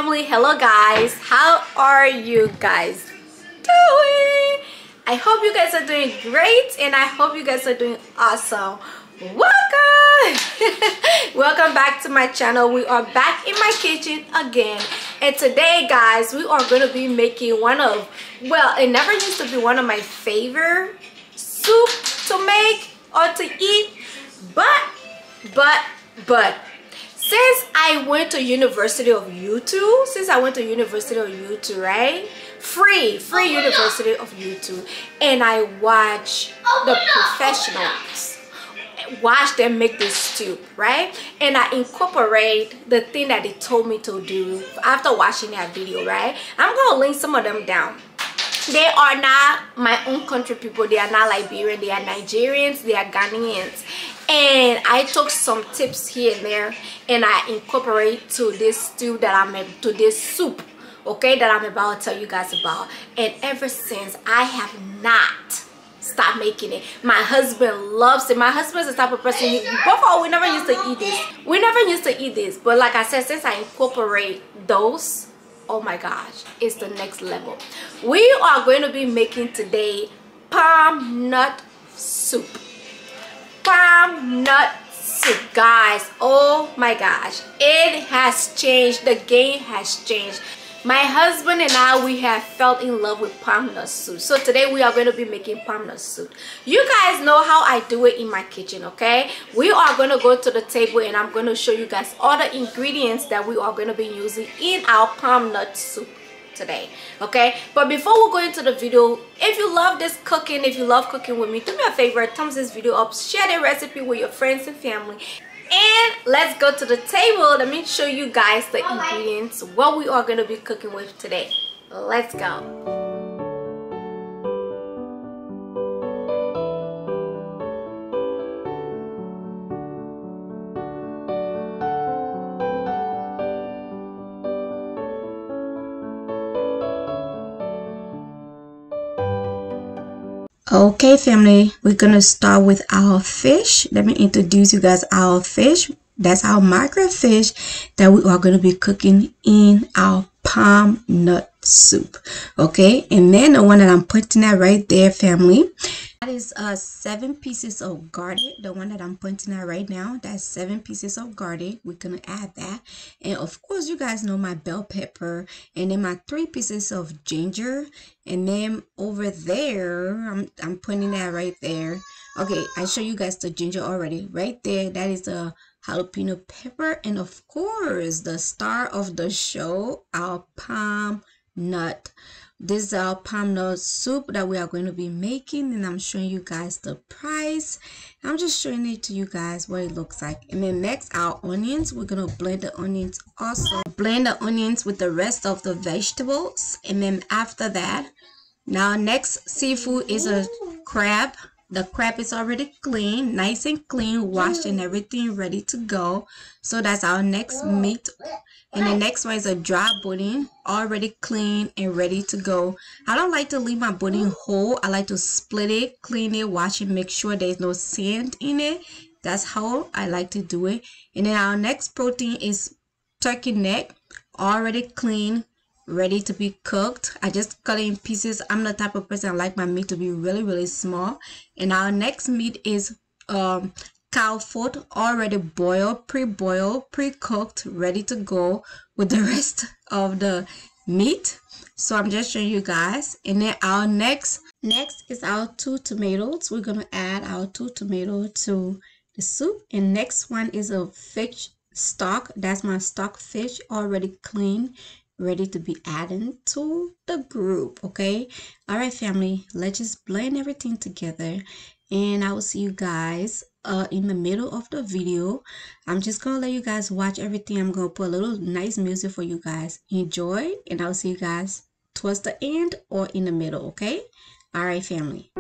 family, hello guys, how are you guys doing? I hope you guys are doing great and I hope you guys are doing awesome. Welcome welcome back to my channel. We are back in my kitchen again, and today guys we are going to be making one of, well, it never used to be one of my favorite soup to make or to eat, but since I went to University of YouTube, right? Free University of YouTube, and I watch the professionals, watch them make this stew, right? And I incorporate the thing that they told me to do after watching that video, right? I'm gonna link some of them down. They are not my own country people, they are not Liberian, they are Nigerians, they are Ghanaians, and I took some tips here and there and I incorporate to this stew that to this soup, okay, that I'm about to tell you guys about. And ever since, I have not stopped making it. My husband loves it. My husband's the type of person, we never used to eat this, but like I said, since I incorporate those, oh my gosh, it's the next level. We are going to be making today palm nut soup. Palm nut soup, guys. Oh my gosh, it has changed. The game has changed. My husband and I, we have fell in love with palm nut soup. So today we are going to be making palm nut soup. You guys know how I do it in my kitchen, okay? We are going to go to the table and I'm going to show you guys all the ingredients that we are going to be using in our palm nut soup today, okay? But before we go into the video, if you love this cooking, if you love cooking with me, do me a favor, thumbs this video up, share the recipe with your friends and family, and let's go to the table. Let me show you guys the ingredients, what we are going to be cooking with today. Let's go. Okay family, we're gonna start with our fish. Let me introduce you guys our fish. That's our micro fish that we are going to be cooking in our palm nut soup, okay? And then the one that I'm putting at right there, family, that is 7 pieces of garlic. The one that I'm pointing at right now, that's 7 pieces of garlic. We're gonna add that, and of course you guys know my bell pepper, and then my 3 pieces of ginger, and then over there I'm putting that right there. Okay, I show you guys the ginger already right there. That is a jalapeno pepper, and of course the star of the show, our palm nut. This is our palm nut soup that we are going to be making, and I'm showing you guys the price. I'm just showing it to you guys what it looks like. And then next, our onions. We're gonna blend the onions also, blend the onions with the rest of the vegetables. And then after that, now next seafood is a crab. The crab is already clean, nice and clean, washed and everything, ready to go. So that's our next meat. And the next one is a dry pudding, already clean and ready to go. I don't like to leave my pudding whole. I like to split it, clean it, wash it, make sure there's no sand in it. That's how I like to do it. And then our next protein is turkey neck, already clean, ready to be cooked. I just cut it in pieces. I'm the type of person I like my meat to be really small. And our next meat is cow foot, already boiled, pre-boiled, pre-cooked, ready to go with the rest of the meat. So I'm just showing you guys. And then our next is our 2 tomatoes. We're gonna add our 2 tomatoes to the soup. And next one is a fish stock. That's my stock fish, already clean, ready to be added to the group. Okay, all right family, let's just blend everything together, and I will see you guys in the middle of the video. I'm just gonna let you guys watch everything. I'm gonna put a little nice music for you guys. Enjoy, and I'll see you guys towards the end or in the middle. Okay, all right family.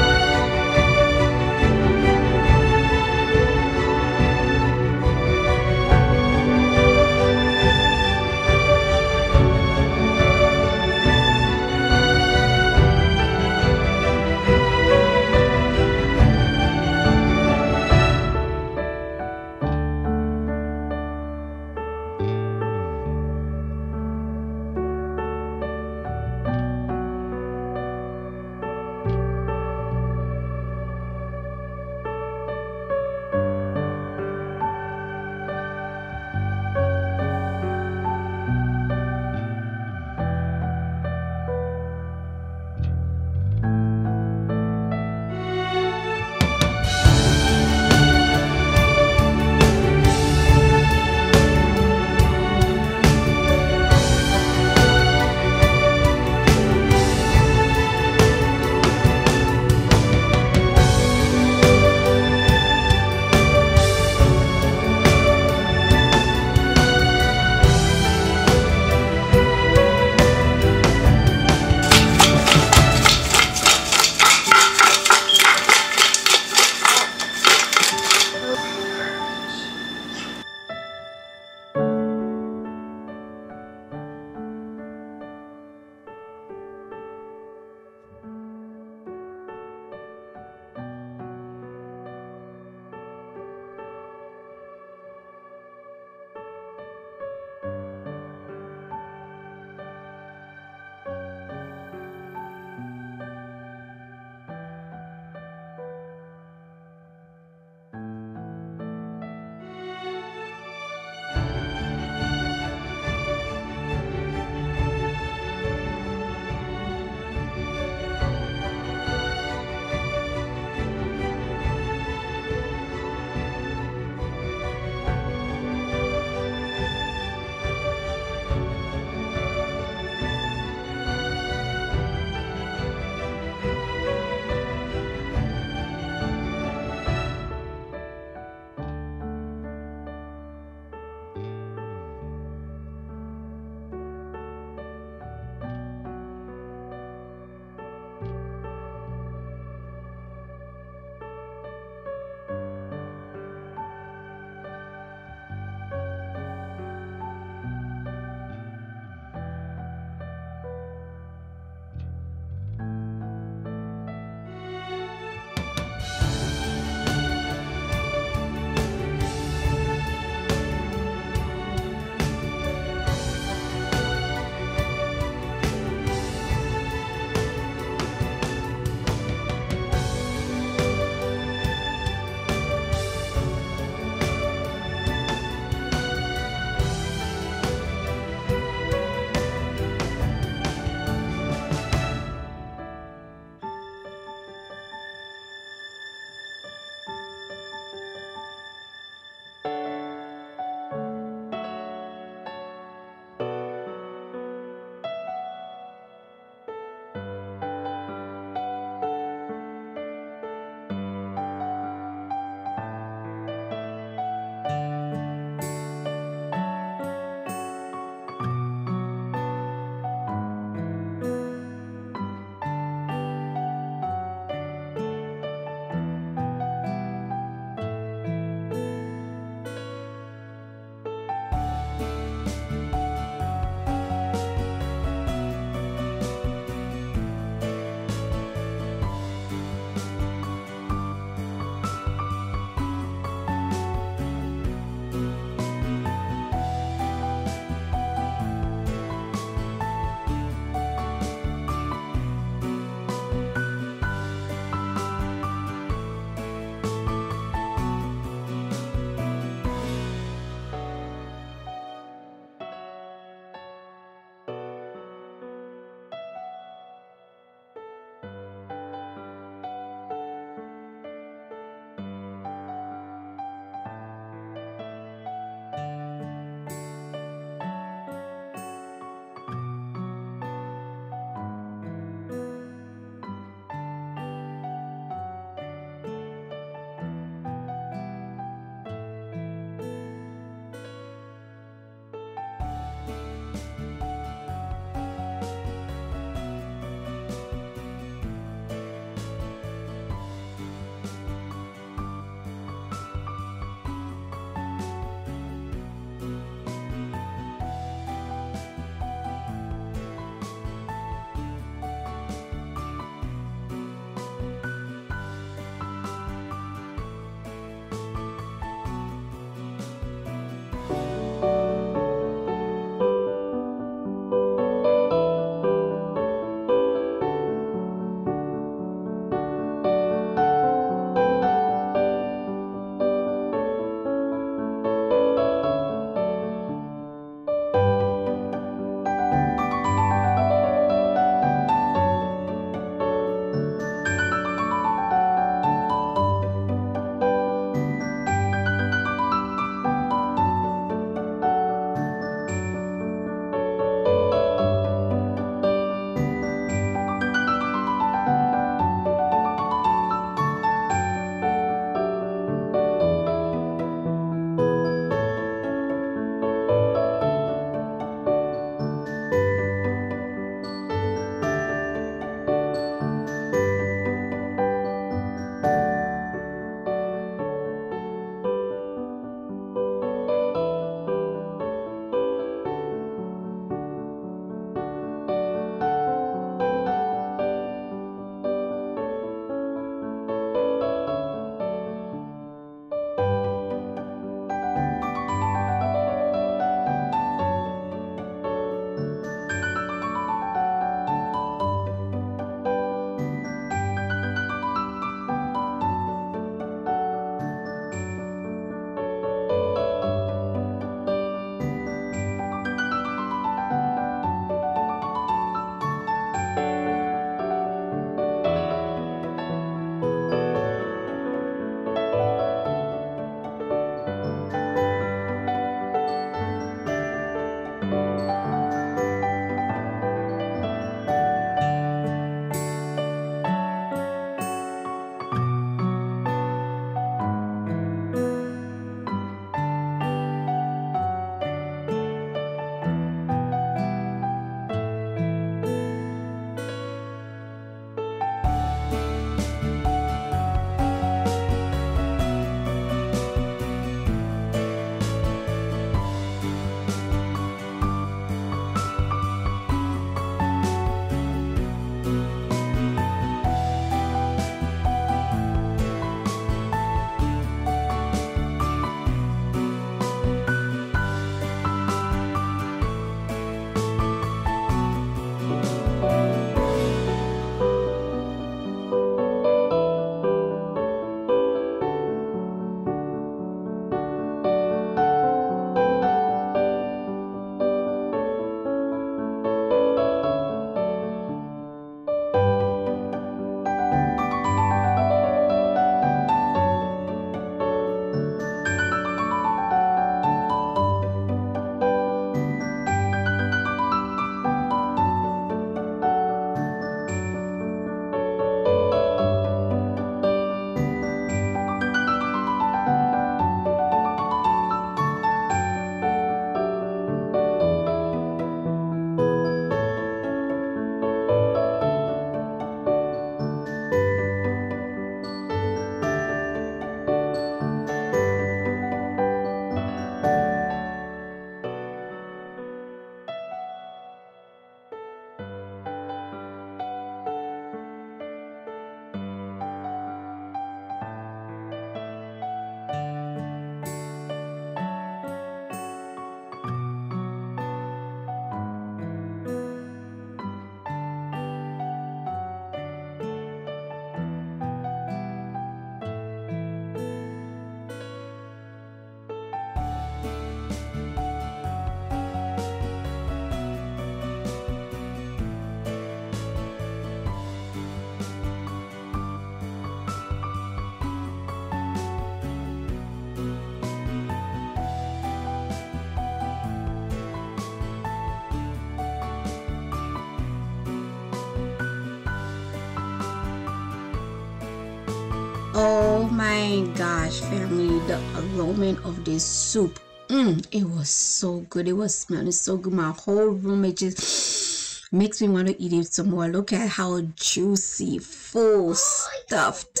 Oh my gosh, family, the aroma of this soup. It was so good. It was smelling so good. My whole room, it just makes me want to eat it some more. Look at how juicy, full, stuffed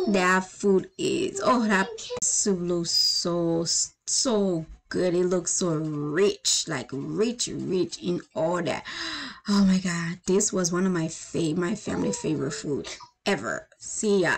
that food is. Oh, that soup looks so good. It looks so rich, like rich in all that. Oh my god, this was one of my family favorite food ever. See ya.